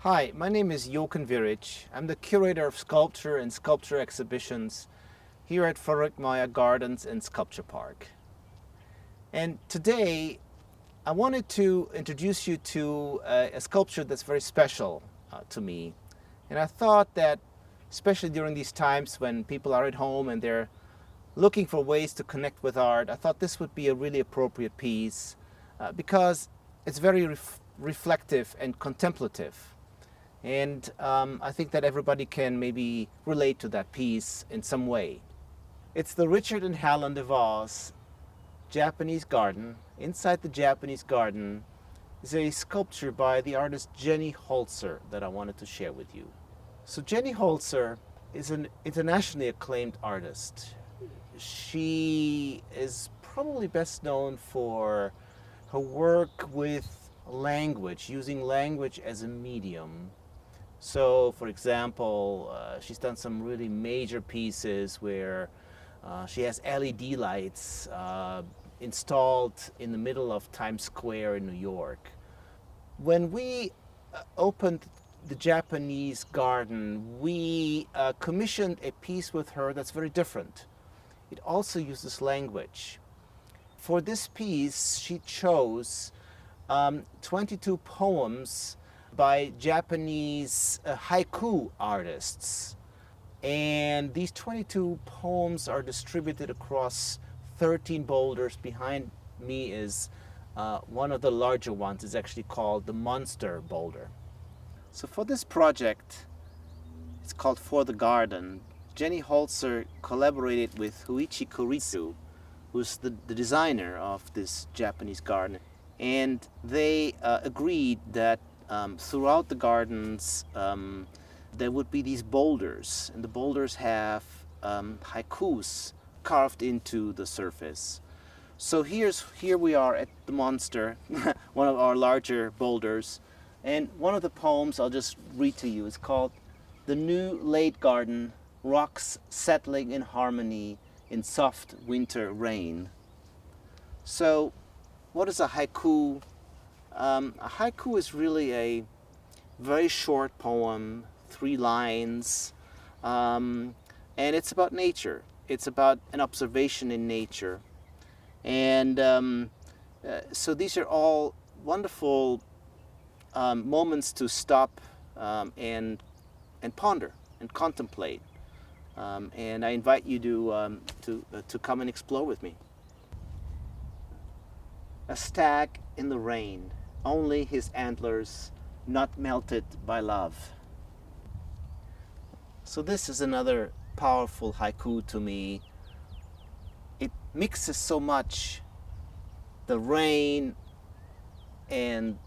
Hi, my name is Jochen Wierich. I'm the curator of sculpture and sculpture exhibitions here at Meijer Gardens and Sculpture Park. And today I wanted to introduce you to a sculpture that's very special to me. And I thought that, especially during these times when people are at home and they're looking for ways to connect with art, I thought this would be a really appropriate piece because it's very reflective and contemplative. And I think that everybody can maybe relate to that piece in some way. It's the Richard and Helen DeVos Japanese garden. Inside the Japanese garden is a sculpture by the artist Jenny Holzer that I wanted to share with you. So Jenny Holzer is an internationally acclaimed artist. She is probably best known for her work with language, using language as a medium. So, for example, she's done some really major pieces where she has LED lights installed in the middle of Times Square in New York. When we opened the Japanese garden, we commissioned a piece with her that's very different. It also uses language. For this piece, she chose 22 poems by Japanese haiku artists. And these 22 poems are distributed across 13 boulders. Behind me is one of the larger ones. It's actually called the Monster Boulder. So for this project, it's called For the Garden, Jenny Holzer collaborated with Huichi Kurisu, who's the designer of this Japanese garden. And they agreed that throughout the gardens, there would be these boulders, and the boulders have haikus carved into the surface. So here we are at the Monster, one of our larger boulders, and one of the poems I'll just read to you is called "The New Late Garden, Rocks Settling in Harmony in Soft Winter Rain." So, what is a haiku? A haiku is really a very short poem, 3 lines, and it's about nature. It's about an observation in nature. And so these are all wonderful moments to stop and ponder and contemplate. And I invite you to come and explore with me. A stag in the rain, only his antlers not melted by love. So this is another powerful haiku to me. It mixes so much the rain and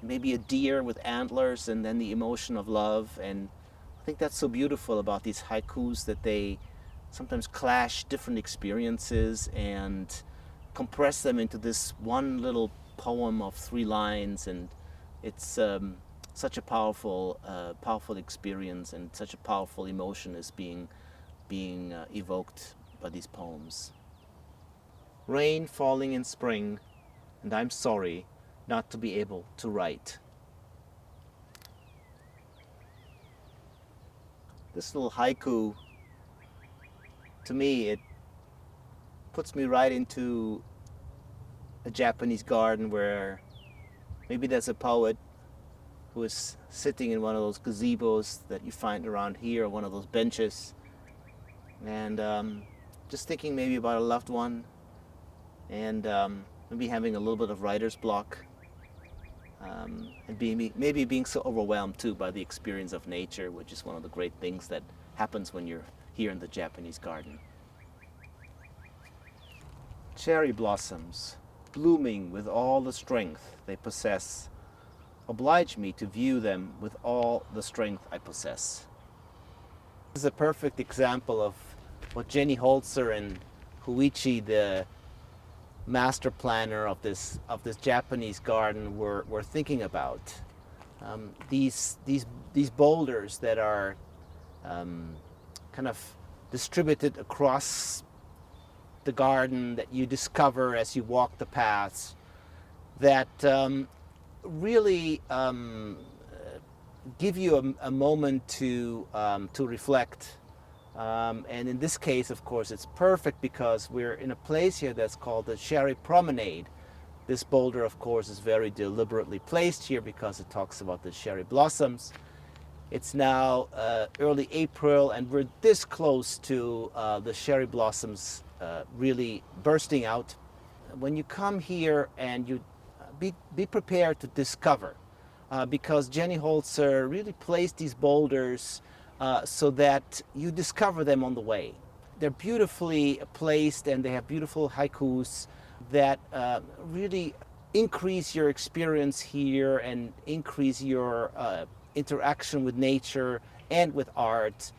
maybe a deer with antlers and then the emotion of love. And I think that's so beautiful about these haikus, that they sometimes clash different experiences and compress them into this one little poem of 3 lines, and it's such a powerful experience, and such a powerful emotion is being evoked by these poems. Rain falling in spring, and I'm sorry not to be able to write. This little haiku, to me, it puts me right into a Japanese garden where maybe there's a poet who is sitting in one of those gazebos that you find around here, or one of those benches, and just thinking maybe about a loved one, and maybe having a little bit of writer's block, and maybe being so overwhelmed too by the experience of nature, which is one of the great things that happens when you're here in the Japanese garden. Cherry blossoms, blooming with all the strength they possess, oblige me to view them with all the strength I possess. This is a perfect example of what Jenny Holzer and Huichi, the master planner of this Japanese garden, were thinking about. These boulders that are kind of distributed across the garden, that you discover as you walk the paths, that really give you a moment to reflect. And in this case, of course, it's perfect because we're in a place here that's called the Cherry Promenade. This boulder, of course, is very deliberately placed here because it talks about the cherry blossoms. It's now early April, and we're this close to the cherry blossoms really bursting out. When you come here, and you be prepared to discover, because Jenny Holzer really placed these boulders so that you discover them on the way. They're beautifully placed, and they have beautiful haikus that really increase your experience here and increase your interaction with nature and with art,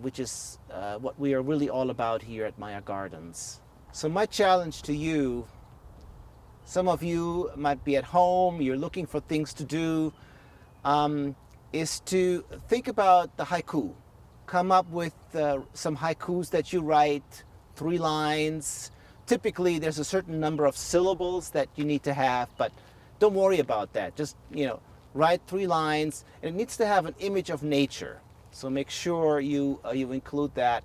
which is what we are really all about here at Meijer Gardens. So my challenge to you, some of you might be at home, you're looking for things to do, is to think about the haiku. Come up with some haikus that you write, 3 lines. Typically there's a certain number of syllables that you need to have, but don't worry about that. Just, write 3 lines, and it needs to have an image of nature. So make sure you include that.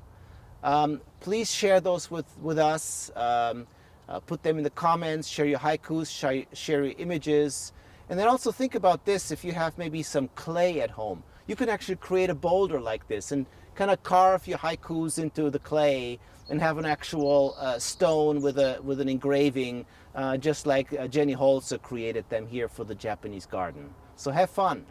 Please share those with us. Put them in the comments, share your haikus, share your images. And then also think about this: if you have maybe some clay at home, you can actually create a boulder like this and kind of carve your haikus into the clay and have an actual stone with an engraving, just like Jenny Holzer created them here for the Japanese garden. So have fun.